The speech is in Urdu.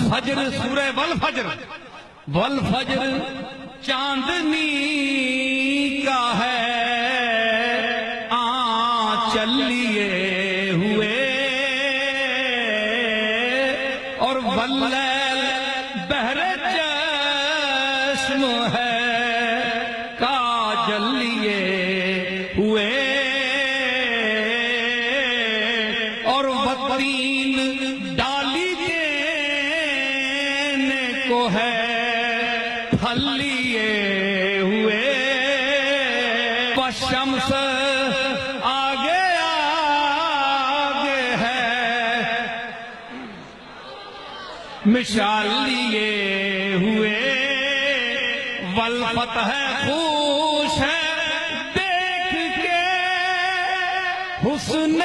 والفجر سورہ والفجر چاندنی کا ہے آنچل لیے ہوئے، اور واللیل بحر چشم ہے کاجل لیے ہوئے، اور والتین ڈالی دینے کو ہے پھل لیے ہوئے، والشمس آگے آگے ہے مشال لیے ہوئے، والفتح خوش ہے دیکھ کے حسن